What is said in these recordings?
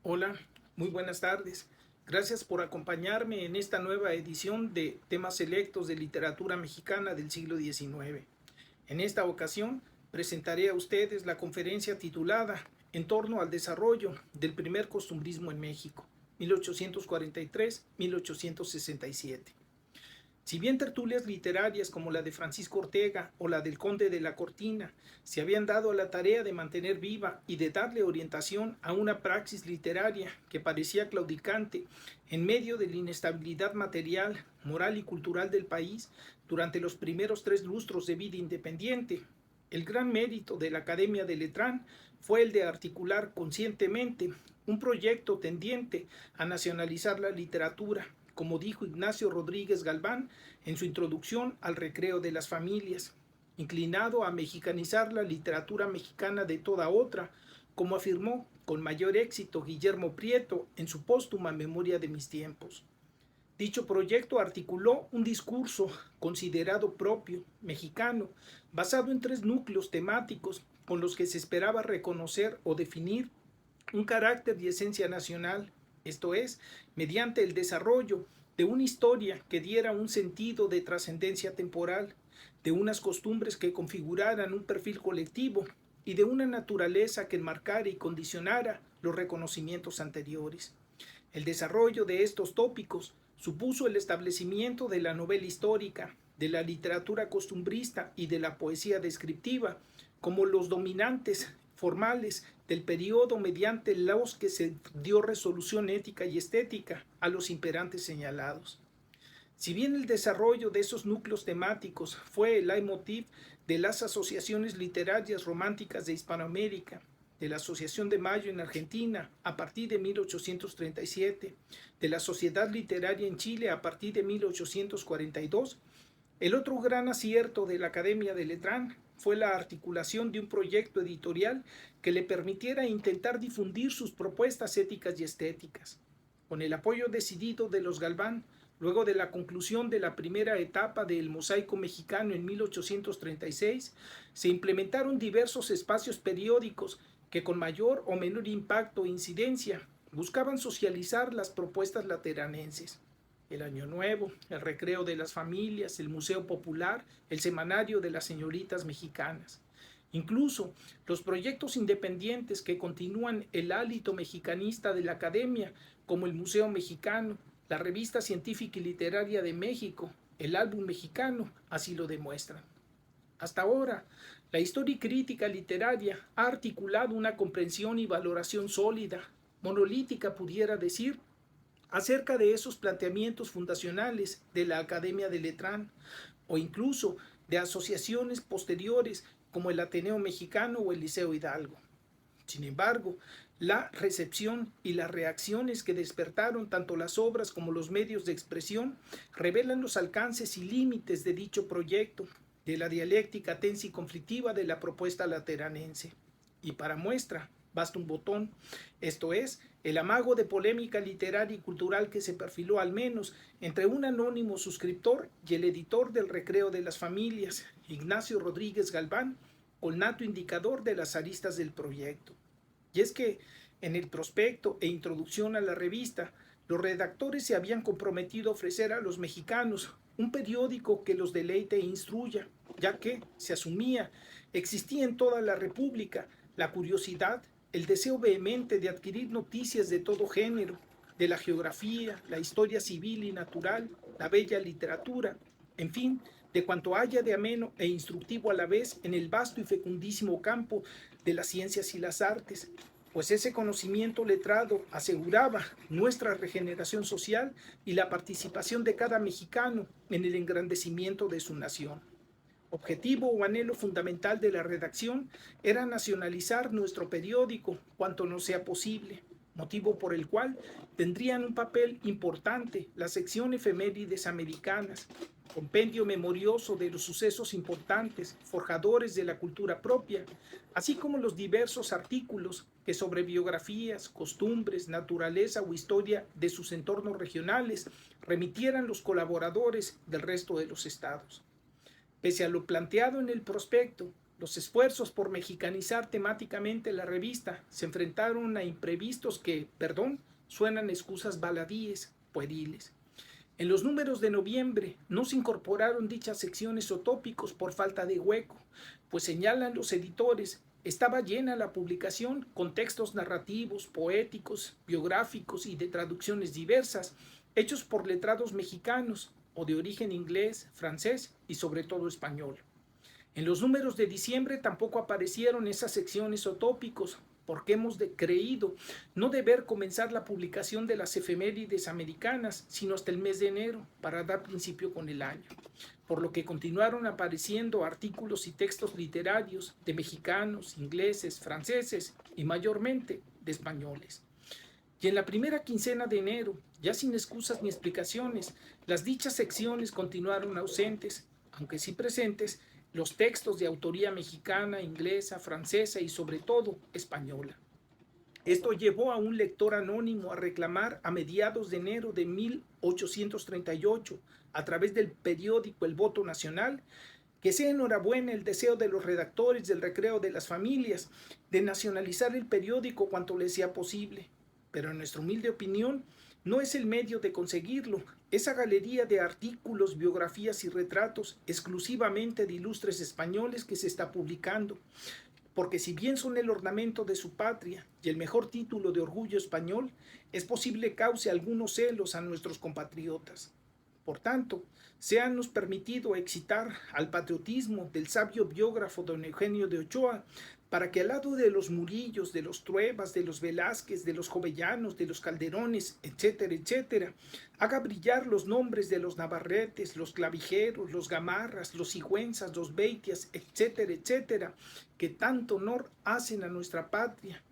Hola, muy buenas tardes. Gracias por acompañarme en esta nueva edición de Temas Selectos de Literatura Mexicana del siglo XIX. En esta ocasión presentaré a ustedes la conferencia titulada En torno al desarrollo del primer costumbrismo en México, 1843-1867. Si bien tertulias literarias como la de Francisco Ortega o la del Conde de la Cortina se habían dado a la tarea de mantener viva y de darle orientación a una praxis literaria que parecía claudicante en medio de la inestabilidad material, moral y cultural del país durante los primeros 3 lustros de vida independiente, el gran mérito de la Academia de Letrán fue el de articular conscientemente un proyecto tendiente a nacionalizar la literatura, como dijo Ignacio Rodríguez Galván en su introducción al Recreo de las Familias, inclinado a mexicanizar la literatura mexicana de toda otra, como afirmó con mayor éxito Guillermo Prieto en su póstuma Memoria de mis tiempos. Dicho proyecto articuló un discurso considerado propio, mexicano, basado en 3 núcleos temáticos con los que se esperaba reconocer o definir un carácter y esencia nacional, esto es, mediante el desarrollo de una historia que diera un sentido de trascendencia temporal, de unas costumbres que configuraran un perfil colectivo y de una naturaleza que enmarcara y condicionara los reconocimientos anteriores. El desarrollo de estos tópicos supuso el establecimiento de la novela histórica, de la literatura costumbrista y de la poesía descriptiva como los dominantes formales del periodo mediante los que se dio resolución ética y estética a los imperantes señalados. Si bien el desarrollo de esos núcleos temáticos fue el leitmotiv de las asociaciones literarias románticas de Hispanoamérica, de la Asociación de Mayo en Argentina a partir de 1837, de la Sociedad Literaria en Chile a partir de 1842, el otro gran acierto de la Academia de Letrán fue la articulación de un proyecto editorial que le permitiera intentar difundir sus propuestas éticas y estéticas. Con el apoyo decidido de los Galván, luego de la conclusión de la primera etapa del Mosaico Mexicano en 1836, se implementaron diversos espacios periódicos que con mayor o menor impacto e incidencia buscaban socializar las propuestas lateranenses. El Año Nuevo, el Recreo de las Familias, el Museo Popular, el Semanario de las Señoritas Mexicanas. Incluso los proyectos independientes que continúan el hálito mexicanista de la Academia, como el Museo Mexicano, la Revista Científica y Literaria de México, el Álbum Mexicano, así lo demuestran. Hasta ahora, la historia y crítica literaria ha articulado una comprensión y valoración sólida, monolítica pudiera decir, acerca de esos planteamientos fundacionales de la Academia de Letrán o incluso de asociaciones posteriores como el Ateneo Mexicano o el Liceo Hidalgo. Sin embargo, la recepción y las reacciones que despertaron tanto las obras como los medios de expresión revelan los alcances y límites de dicho proyecto, de la dialéctica tensa y conflictiva de la propuesta lateranense. Y para muestra, basta un botón, esto es, el amago de polémica literaria y cultural que se perfiló al menos entre un anónimo suscriptor y el editor del Recreo de las Familias, Ignacio Rodríguez Galván, connato indicador de las aristas del proyecto. Y es que en el prospecto e introducción a la revista, los redactores se habían comprometido a ofrecer a los mexicanos un periódico que los deleite e instruya, ya que, se asumía, existía en toda la República la curiosidad, el deseo vehemente de adquirir noticias de todo género, de la geografía, la historia civil y natural, la bella literatura, en fin, de cuanto haya de ameno e instructivo a la vez en el vasto y fecundísimo campo de las ciencias y las artes, pues ese conocimiento letrado aseguraba nuestra regeneración social y la participación de cada mexicano en el engrandecimiento de su nación. Objetivo o anhelo fundamental de la redacción era nacionalizar nuestro periódico cuanto nos sea posible, motivo por el cual tendrían un papel importante la sección Efemérides Americanas, compendio memorioso de los sucesos importantes, forjadores de la cultura propia, así como los diversos artículos que sobre biografías, costumbres, naturaleza o historia de sus entornos regionales remitieran los colaboradores del resto de los estados. Pese a lo planteado en el prospecto, Los esfuerzos por mexicanizar temáticamente la revista se enfrentaron a imprevistos que, perdón, suenan excusas baladíes, pueriles. En los números de noviembre no se incorporaron dichas secciones o tópicos por falta de hueco, pues señalan los editores, estaba llena la publicación con textos narrativos, poéticos, biográficos y de traducciones diversas, hechos por letrados mexicanos o de origen inglés, francés y sobre todo español. En los números de diciembre tampoco aparecieron esas secciones o tópicos, porque hemos creído no deber comenzar la publicación de las efemérides americanas sino hasta el mes de enero para dar principio con el año, por lo que continuaron apareciendo artículos y textos literarios de mexicanos, ingleses, franceses y mayormente de españoles. Y en la primera quincena de enero, ya sin excusas ni explicaciones, las dichas secciones continuaron ausentes, aunque sí presentes, los textos de autoría mexicana, inglesa, francesa y sobre todo española. Esto llevó a un lector anónimo a reclamar a mediados de enero de 1838, a través del periódico El Voto Nacional, que sea enhorabuena el deseo de los redactores del Recreo de las Familias de nacionalizar el periódico cuanto les sea posible. Pero en nuestra humilde opinión, no es el medio de conseguirlo. Esa galería de artículos, biografías y retratos exclusivamente de ilustres españoles que se está publicando, porque si bien son el ornamento de su patria y el mejor título de orgullo español, es posible cause algunos celos a nuestros compatriotas. Por tanto, séanos permitido excitar al patriotismo del sabio biógrafo don Eugenio de Ochoa, para que al lado de los Murillos, de los Truebas, de los Velázquez, de los Jovellanos, de los Calderones, etcétera, etcétera, haga brillar los nombres de los Navarretes, los Clavijeros, los Gamarras, los Sigüenzas, los Beitias, etcétera, etcétera, que tanto honor hacen a nuestra patria.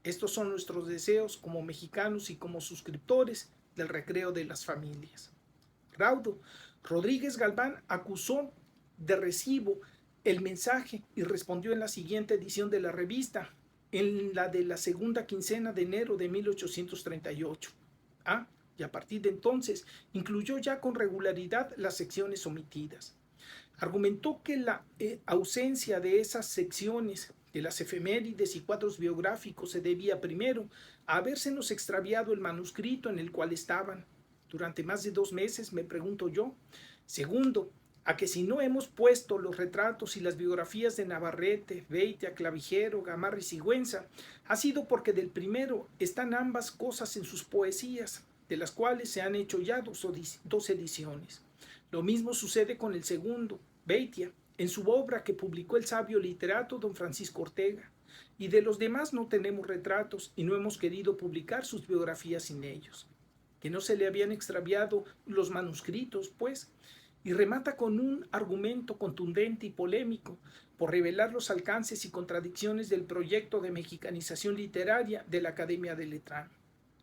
Estos son nuestros deseos como mexicanos y como suscriptores del Recreo de las Familias. Raudo Rodríguez Galván acusó de recibo el mensaje y respondió en la siguiente edición de la revista, en la de la segunda quincena de enero de 1838. Y a partir de entonces incluyó ya con regularidad las secciones omitidas. Argumentó que la ausencia de esas secciones de las efemérides y cuadros biográficos se debía primero a habérsenos extraviado el manuscrito en el cual estaban. Durante más de 2 meses, me pregunto yo. Segundo, a que si no hemos puesto los retratos y las biografías de Navarrete, Beitia, Clavijero, Gamarra y Sigüenza, ha sido porque del primero están ambas cosas en sus poesías, de las cuales se han hecho ya dos ediciones. Lo mismo sucede con el segundo, Beitia, en su obra que publicó el sabio literato don Francisco Ortega, y de los demás no tenemos retratos y no hemos querido publicar sus biografías sin ellos. Que no se le habían extraviado los manuscritos, pues, y remata con un argumento contundente y polémico por revelar los alcances y contradicciones del proyecto de mexicanización literaria de la Academia de Letrán.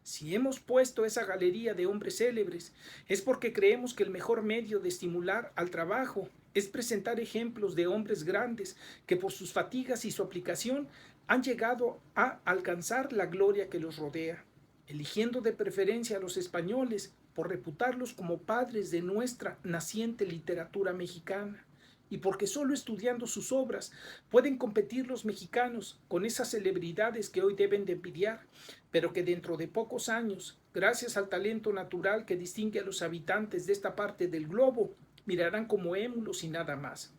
Si hemos puesto esa galería de hombres célebres, es porque creemos que el mejor medio de estimular al trabajo es presentar ejemplos de hombres grandes que por sus fatigas y su aplicación han llegado a alcanzar la gloria que los rodea, eligiendo de preferencia a los españoles por reputarlos como padres de nuestra naciente literatura mexicana, y porque solo estudiando sus obras pueden competir los mexicanos con esas celebridades que hoy deben de envidiar, pero que dentro de pocos años, gracias al talento natural que distingue a los habitantes de esta parte del globo, mirarán como émulos y nada más.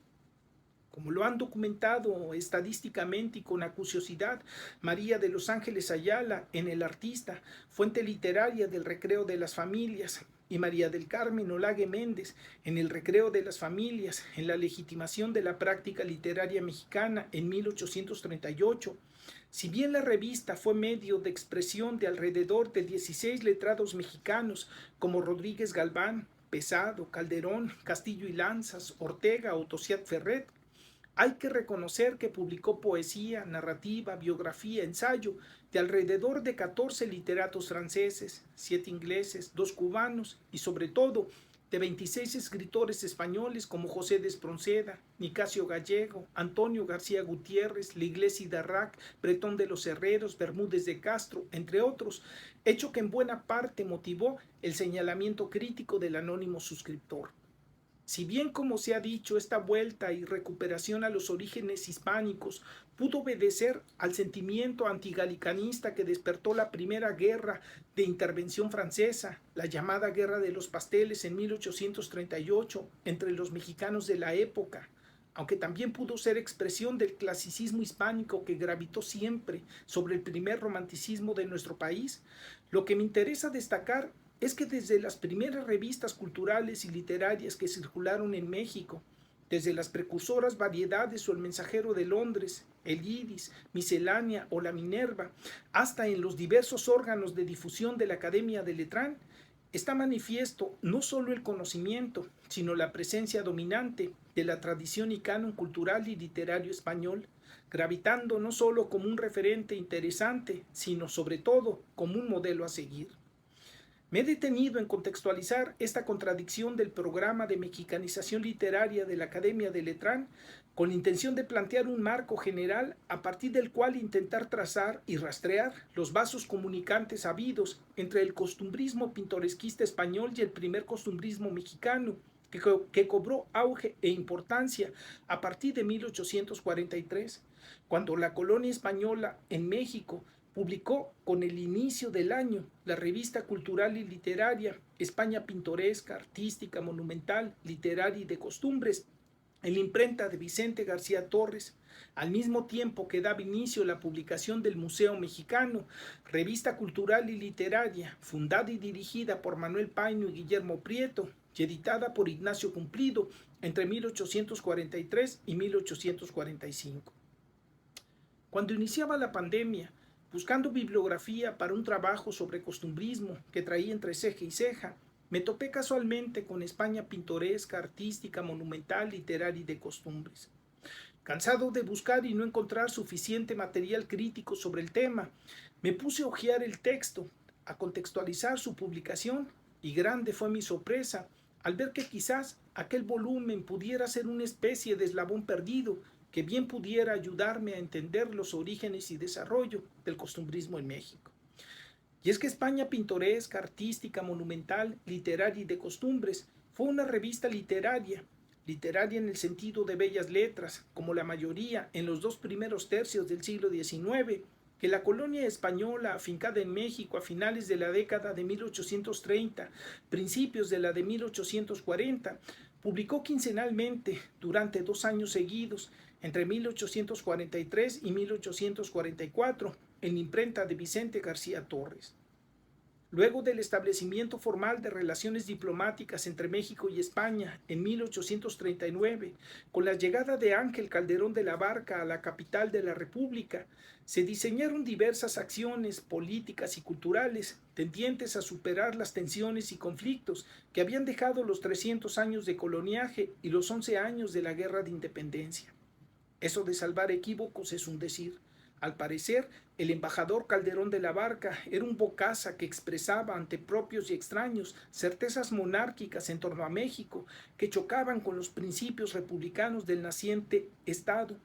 Como lo han documentado estadísticamente y con acuciosidad María de los Ángeles Ayala en El Artista, fuente literaria del Recreo de las Familias, y María del Carmen Olague Méndez en El Recreo de las Familias, en la legitimación de la práctica literaria mexicana en 1838, si bien la revista fue medio de expresión de alrededor de 16 letrados mexicanos como Rodríguez Galván, Pesado, Calderón, Castillo y Lanzas, Ortega o Tosiat Ferret, hay que reconocer que publicó poesía, narrativa, biografía, ensayo de alrededor de 14 literatos franceses, 7 ingleses, 2 cubanos y sobre todo de 26 escritores españoles como José de Espronceda, Nicasio Gallego, Antonio García Gutiérrez, Ligles y Darrac, Bretón de los Herreros, Bermúdez de Castro, entre otros, hecho que en buena parte motivó el señalamiento crítico del anónimo suscriptor. Si bien, como se ha dicho, esta vuelta y recuperación a los orígenes hispánicos pudo obedecer al sentimiento antigalicanista que despertó la primera guerra de intervención francesa, la llamada Guerra de los Pasteles en 1838, entre los mexicanos de la época, aunque también pudo ser expresión del clasicismo hispánico que gravitó siempre sobre el primer romanticismo de nuestro país, lo que me interesa destacar es que desde las primeras revistas culturales y literarias que circularon en México, desde las precursoras Variedades o El Mensajero de Londres, El Iris, Miscelánea o La Minerva, hasta en los diversos órganos de difusión de la Academia de Letrán, está manifiesto no solo el conocimiento, sino la presencia dominante de la tradición y canon cultural y literario español, gravitando no solo como un referente interesante, sino sobre todo como un modelo a seguir. Me he detenido en contextualizar esta contradicción del programa de mexicanización literaria de la Academia de Letrán con la intención de plantear un marco general a partir del cual intentar trazar y rastrear los vasos comunicantes habidos entre el costumbrismo pintoresquista español y el primer costumbrismo mexicano, que cobró auge e importancia a partir de 1843, cuando la colonia española en México publicó con el inicio del año la revista cultural y literaria España pintoresca, artística, monumental, literaria y de costumbres, en la imprenta de Vicente García Torres, al mismo tiempo que daba inicio la publicación del Museo Mexicano, revista cultural y literaria, fundada y dirigida por Manuel Paino y Guillermo Prieto, y editada por Ignacio Cumplido entre 1843 y 1845. Cuando iniciaba la pandemia, buscando bibliografía para un trabajo sobre costumbrismo que traía entre ceja y ceja, me topé casualmente con España pintoresca, artística, monumental, literaria y de costumbres. Cansado de buscar y no encontrar suficiente material crítico sobre el tema, me puse a hojear el texto, a contextualizar su publicación, y grande fue mi sorpresa al ver que quizás aquel volumen pudiera ser una especie de eslabón perdido que bien pudiera ayudarme a entender los orígenes y desarrollo del costumbrismo en México. Y es que España pintoresca, artística, monumental, literaria y de costumbres fue una revista literaria, literaria en el sentido de bellas letras, como la mayoría en los dos primeros tercios del siglo XIX, que la colonia española afincada en México a finales de la década de 1830, principios de la de 1840, publicó quincenalmente durante 2 años seguidos, entre 1843 y 1844, en la imprenta de Vicente García Torres. Luego del establecimiento formal de relaciones diplomáticas entre México y España en 1839, con la llegada de Ángel Calderón de la Barca a la capital de la República, se diseñaron diversas acciones políticas y culturales tendientes a superar las tensiones y conflictos que habían dejado los 300 años de coloniaje y los 11 años de la Guerra de Independencia. Eso de salvar equívocos es un decir. Al parecer, el embajador Calderón de la Barca era un bocaza que expresaba ante propios y extraños certezas monárquicas en torno a México que chocaban con los principios republicanos del naciente Estado,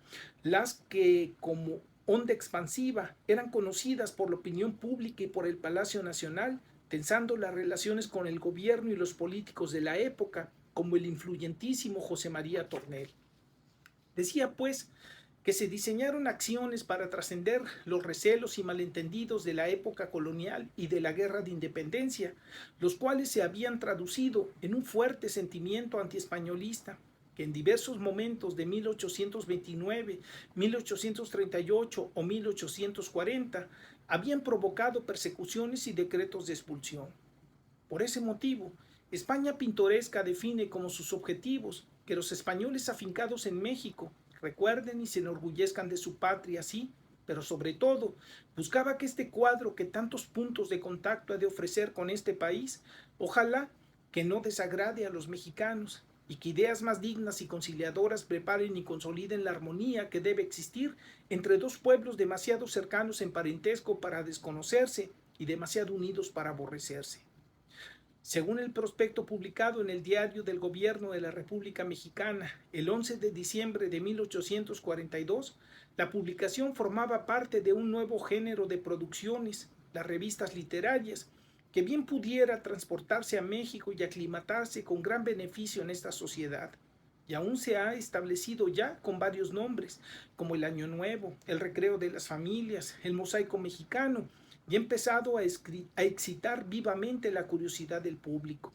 las que, como onda expansiva, eran conocidas por la opinión pública y por el Palacio Nacional, tensando las relaciones con el gobierno y los políticos de la época, como el influyentísimo José María Tornel. Decía, pues, que se diseñaron acciones para trascender los recelos y malentendidos de la época colonial y de la Guerra de Independencia, los cuales se habían traducido en un fuerte sentimiento antiespañolista, que en diversos momentos de 1829, 1838 o 1840 habían provocado persecuciones y decretos de expulsión. Por ese motivo, España pintoresca define como sus objetivos que los españoles afincados en México recuerden y se enorgullezcan de su patria, sí, pero sobre todo buscaba que este cuadro que tantos puntos de contacto ha de ofrecer con este país, ojalá que no desagrade a los mexicanos y que ideas más dignas y conciliadoras preparen y consoliden la armonía que debe existir entre dos pueblos demasiado cercanos en parentesco para desconocerse y demasiado unidos para aborrecerse. Según el prospecto publicado en el Diario del Gobierno de la República Mexicana el 11 de diciembre de 1842, la publicación formaba parte de un nuevo género de producciones, las revistas literarias, que bien pudiera transportarse a México y aclimatarse con gran beneficio en esta sociedad. Y aún se ha establecido ya con varios nombres, como el Año Nuevo, el Recreo de las Familias, el Mosaico Mexicano, y ha empezado a excitar vivamente la curiosidad del público.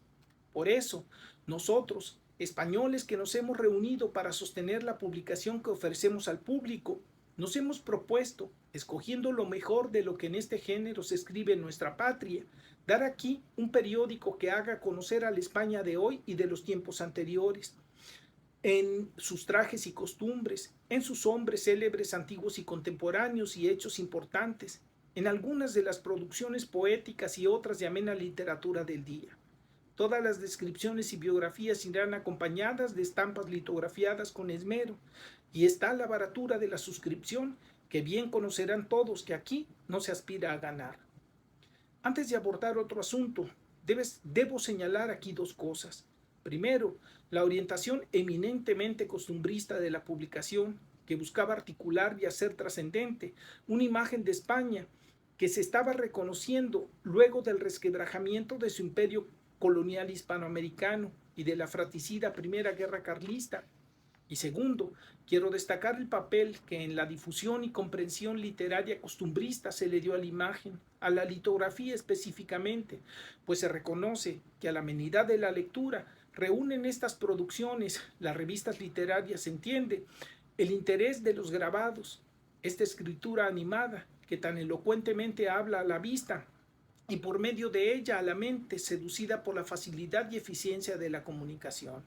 Por eso, nosotros, españoles que nos hemos reunido para sostener la publicación que ofrecemos al público, nos hemos propuesto, escogiendo lo mejor de lo que en este género se escribe en nuestra patria, dar aquí un periódico que haga conocer a la España de hoy y de los tiempos anteriores, en sus trajes y costumbres, en sus hombres célebres antiguos y contemporáneos y hechos importantes, en algunas de las producciones poéticas y otras de amena literatura del día. Todas las descripciones y biografías irán acompañadas de estampas litografiadas con esmero, y está la baratura de la suscripción, que bien conocerán todos que aquí no se aspira a ganar. Antes de abordar otro asunto, debo señalar aquí dos cosas. Primero, la orientación eminentemente costumbrista de la publicación, que buscaba articular y hacer trascendente una imagen de España que se estaba reconociendo luego del resquebrajamiento de su imperio colonial hispanoamericano y de la fratricida Primera Guerra Carlista. Y segundo, quiero destacar el papel que en la difusión y comprensión literaria costumbrista se le dio a la imagen, a la litografía específicamente, pues se reconoce que a la amenidad de la lectura reúnen estas producciones, las revistas literarias, se entiende, el interés de los grabados, esta escritura animada que tan elocuentemente habla a la vista y por medio de ella a la mente seducida por la facilidad y eficiencia de la comunicación.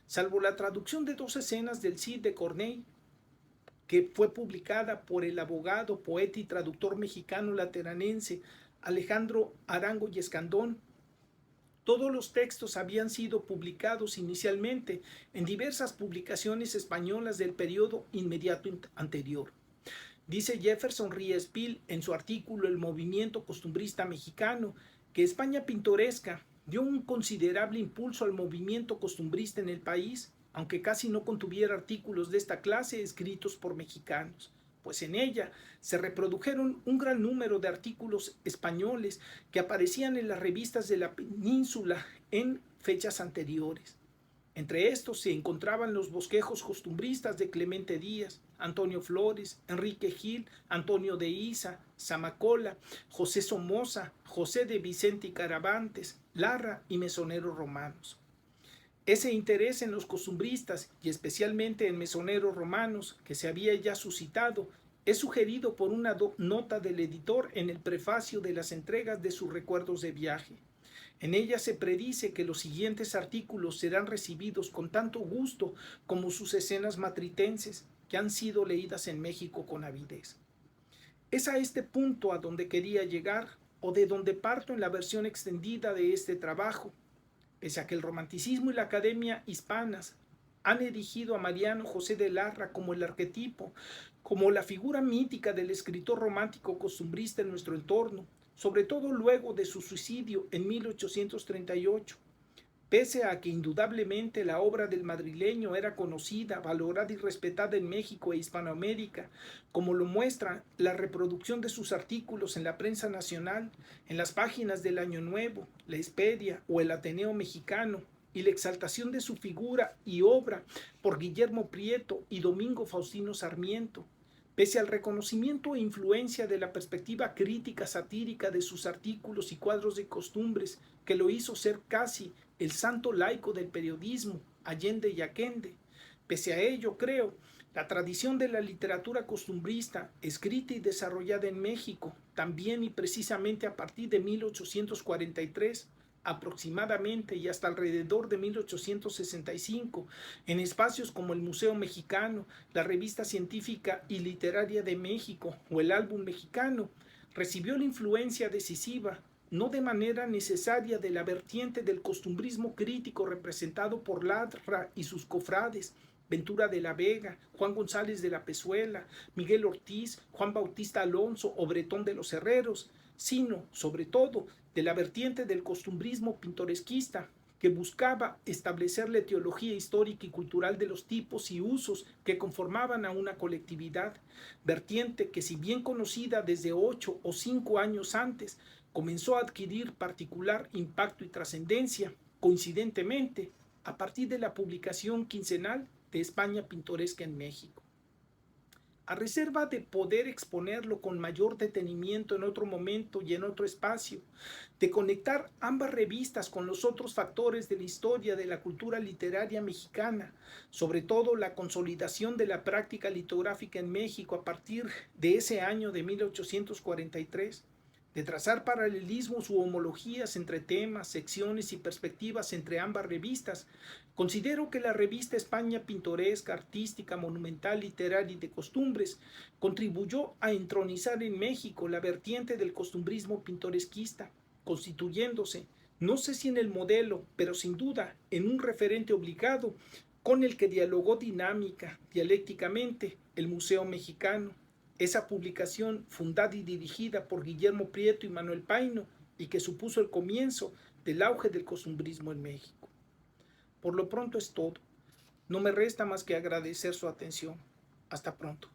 Salvo la traducción de dos escenas del Cid de Corneille, que fue publicada por el abogado, poeta y traductor mexicano lateranense Alejandro Arango y Escandón, todos los textos habían sido publicados inicialmente en diversas publicaciones españolas del periodo inmediato anterior. Dice Jefferson Riespil en su artículo El movimiento costumbrista mexicano que España pintoresca dio un considerable impulso al movimiento costumbrista en el país, aunque casi no contuviera artículos de esta clase escritos por mexicanos, pues en ella se reprodujeron un gran número de artículos españoles que aparecían en las revistas de la península en fechas anteriores. Entre estos se encontraban los bosquejos costumbristas de Clemente Díaz, Antonio Flores, Enrique Gil, Antonio de Isa, Zamacola, José Somoza, José de Vicente y Caravantes, Larra y mesoneros romanos. Ese interés en los costumbristas y especialmente en mesoneros romanos que se había ya suscitado es sugerido por una nota del editor en el prefacio de las entregas de sus recuerdos de viaje. En ella se predice que los siguientes artículos serán recibidos con tanto gusto como sus escenas matritenses, que han sido leídas en México con avidez. Es a este punto a donde quería llegar, o de donde parto en la versión extendida de este trabajo. Pese a que el romanticismo y la academia hispanas han erigido a Mariano José de Larra como el arquetipo, como la figura mítica del escritor romántico costumbrista en nuestro entorno, sobre todo luego de su suicidio en 1838. Pese a que indudablemente la obra del madrileño era conocida, valorada y respetada en México e Hispanoamérica, como lo muestra la reproducción de sus artículos en la prensa nacional, en las páginas del Año Nuevo, La Hesperia o el Ateneo Mexicano, y la exaltación de su figura y obra por Guillermo Prieto y Domingo Faustino Sarmiento, pese al reconocimiento e influencia de la perspectiva crítica satírica de sus artículos y cuadros de costumbres, que lo hizo ser casi el santo laico del periodismo, Allende y Aquende. Pese a ello, creo, la tradición de la literatura costumbrista, escrita y desarrollada en México, también y precisamente a partir de 1843, aproximadamente y hasta alrededor de 1865, en espacios como el Museo Mexicano, la Revista Científica y Literaria de México o el Álbum Mexicano, recibió la influencia decisiva, no de manera necesaria, de la vertiente del costumbrismo crítico representado por Larra y sus cofrades, Ventura de la Vega, Juan González de la Pezuela, Miguel Ortiz, Juan Bautista Alonso o Bretón de los Herreros, sino, sobre todo, de la vertiente del costumbrismo pintoresquista, que buscaba establecer la etiología histórica y cultural de los tipos y usos que conformaban a una colectividad, vertiente que, si bien conocida desde 8 o 5 años antes, comenzó a adquirir particular impacto y trascendencia, coincidentemente, a partir de la publicación quincenal de España Pintoresca en México. A reserva de poder exponerlo con mayor detenimiento en otro momento y en otro espacio, de conectar ambas revistas con los otros factores de la historia de la cultura literaria mexicana, sobre todo la consolidación de la práctica litográfica en México a partir de ese año de 1843, de trazar paralelismos u homologías entre temas, secciones y perspectivas entre ambas revistas, considero que la revista España Pintoresca, Artística, Monumental, Literaria y de Costumbres contribuyó a entronizar en México la vertiente del costumbrismo pintoresquista, constituyéndose, no sé si en el modelo, pero sin duda en un referente obligado con el que dialogó dialécticamente el Museo Mexicano. Esa publicación, fundada y dirigida por Guillermo Prieto y Manuel Paino, y que supuso el comienzo del auge del costumbrismo en México. Por lo pronto es todo. No me resta más que agradecer su atención. Hasta pronto.